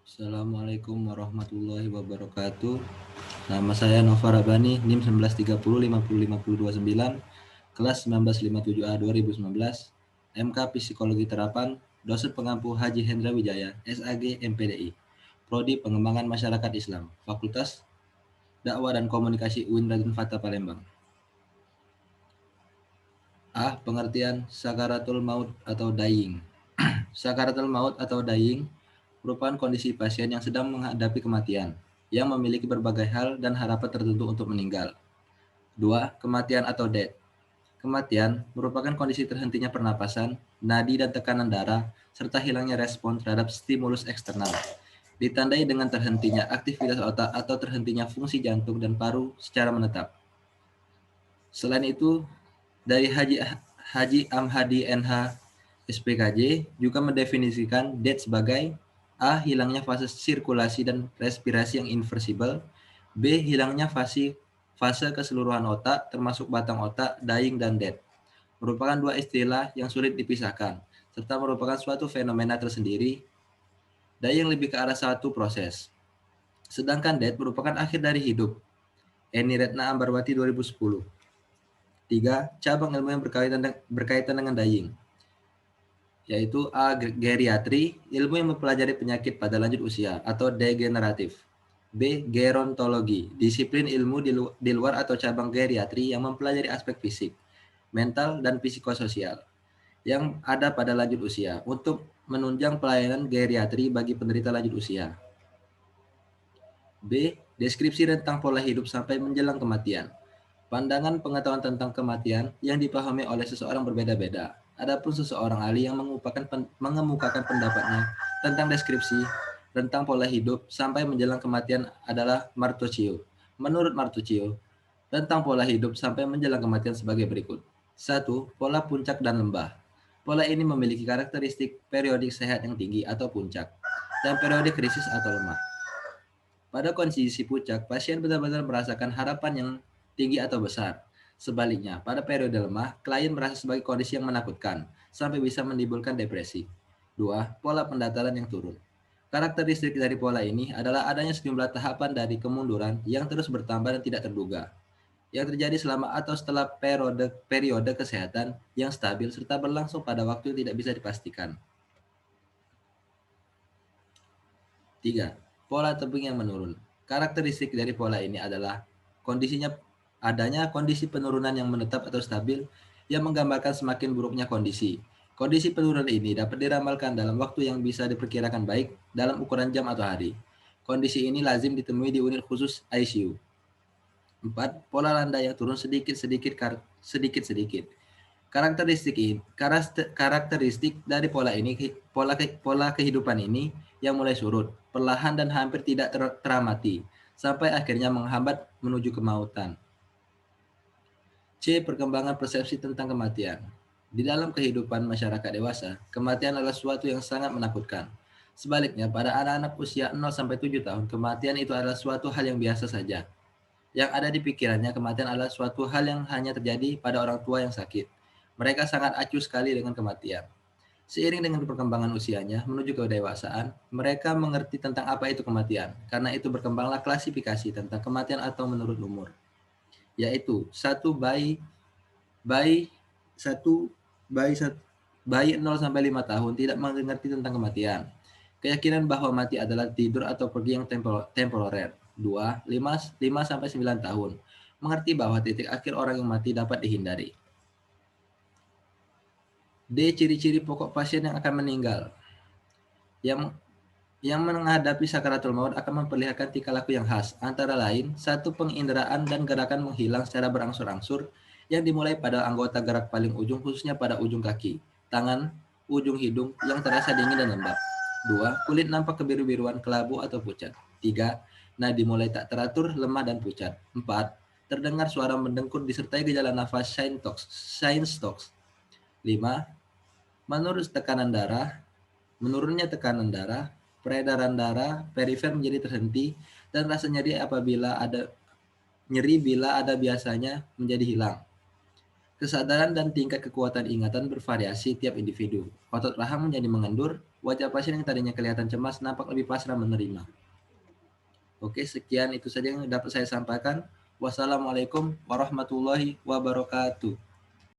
Assalamualaikum warahmatullahi wabarakatuh. Nama saya Nova Rabani, NIM 1930 50 50 29, kelas 1957A 2019, MK Psikologi Terapan, dosen pengampu Haji Hendra Wijaya, SAG MPDI, Prodi Pengembangan Masyarakat Islam, Fakultas Dakwah dan Komunikasi UIN Raden Fatah Palembang. Pengertian sakaratul maut atau dying. Sakaratul maut atau dying merupakan kondisi pasien yang sedang menghadapi kematian, yang memiliki berbagai hal dan harapan tertentu untuk meninggal. 2. Kematian atau death. Kematian merupakan kondisi terhentinya pernapasan, nadi dan tekanan darah, serta hilangnya respon terhadap stimulus eksternal. Ditandai dengan terhentinya aktivitas otak atau terhentinya fungsi jantung dan paru secara menetap. Selain itu, dari Haji Amhadi NH SPKJ juga mendefinisikan death sebagai A. Hilangnya fase sirkulasi dan respirasi yang irreversibel. B. Hilangnya fase keseluruhan otak termasuk batang otak, dying dan dead. Merupakan dua istilah yang sulit dipisahkan, serta merupakan suatu fenomena tersendiri. Dying lebih ke arah satu proses. Sedangkan death merupakan akhir dari hidup. Eni Retna Ambarwati 2010. 3. Cabang ilmu yang berkaitan dengan dying, yaitu A. Geriatri, ilmu yang mempelajari penyakit pada lanjut usia atau degeneratif. B. Gerontologi, disiplin ilmu di luar atau cabang geriatri yang mempelajari aspek fisik, mental, dan psikososial yang ada pada lanjut usia untuk menunjang pelayanan geriatri bagi penderita lanjut usia. B. Deskripsi tentang pola hidup sampai menjelang kematian. Pandangan pengetahuan tentang kematian yang dipahami oleh seseorang berbeda-beda. Adapun seseorang ahli yang mengemukakan pendapatnya tentang deskripsi tentang pola hidup sampai menjelang kematian adalah Martuccio. Menurut Martuccio, tentang pola hidup sampai menjelang kematian sebagai berikut. 1. Pola puncak dan lembah. Pola ini memiliki karakteristik periodik sehat yang tinggi atau puncak, dan periode krisis atau lemah. Pada kondisi puncak, pasien benar-benar merasakan harapan yang tinggi atau besar. Sebaliknya, pada periode lemah, klien merasa sebagai kondisi yang menakutkan, sampai bisa menimbulkan depresi. 2. Pola pendataran yang turun. Karakteristik dari pola ini adalah adanya sejumlah tahapan dari kemunduran yang terus bertambah dan tidak terduga, yang terjadi selama atau setelah periode kesehatan yang stabil serta berlangsung pada waktu yang tidak bisa dipastikan. 3. Pola tebing yang menurun. Karakteristik dari pola ini adalah adanya kondisi penurunan yang menetap atau stabil yang menggambarkan semakin buruknya kondisi. Kondisi penurunan ini dapat diramalkan dalam waktu yang bisa diperkirakan baik dalam ukuran jam atau hari. Kondisi ini lazim ditemui di unit khusus ICU. 4. Pola landai yang turun sedikit-sedikit. Karakteristik dari pola kehidupan ini yang mulai surut, perlahan dan hampir tidak teramati, sampai akhirnya menghambat menuju kemautan. C. Perkembangan persepsi tentang kematian. Di dalam kehidupan masyarakat dewasa, kematian adalah sesuatu yang sangat menakutkan. Sebaliknya, pada anak-anak usia 0-7 tahun, kematian itu adalah suatu hal yang biasa saja. Yang ada di pikirannya, kematian adalah suatu hal yang hanya terjadi pada orang tua yang sakit. Mereka sangat acuh sekali dengan kematian. Seiring dengan perkembangan usianya menuju kedewasaan, mereka mengerti tentang apa itu kematian. Karena itu berkembanglah klasifikasi tentang kematian atau menurut umur, yaitu bayi satu bayi 0 sampai 5 tahun tidak mengerti tentang kematian. Keyakinan bahwa mati adalah tidur atau pergi yang temporer. 2, 5 sampai 9 tahun mengerti bahwa titik akhir orang yang mati dapat dihindari. D. Ciri-ciri pokok pasien yang akan meninggal. Yang menghadapi sakaratul maut akan memperlihatkan tingkah laku yang khas, antara lain, 1. Penginderaan dan gerakan menghilang secara berangsur-angsur yang dimulai pada anggota gerak paling ujung, khususnya pada ujung kaki, tangan, ujung hidung yang terasa dingin dan lembab. 2. Kulit nampak kebiru-biruan, kelabu atau pucat. 3. Nadi mulai tak teratur, lemah dan pucat. 4. Terdengar suara mendengkur disertai gejala nafas Cheyne-Stokes. 5. Menurunnya tekanan darah, peredaran darah perifer menjadi terhenti, dan rasa nyeri bila ada biasanya menjadi hilang. Kesadaran dan tingkat kekuatan ingatan bervariasi tiap individu. Otot rahang menjadi mengendur, wajah pasien yang tadinya kelihatan cemas nampak lebih pasrah menerima. Oke, sekian itu saja yang dapat saya sampaikan. Wassalamualaikum warahmatullahi wabarakatuh.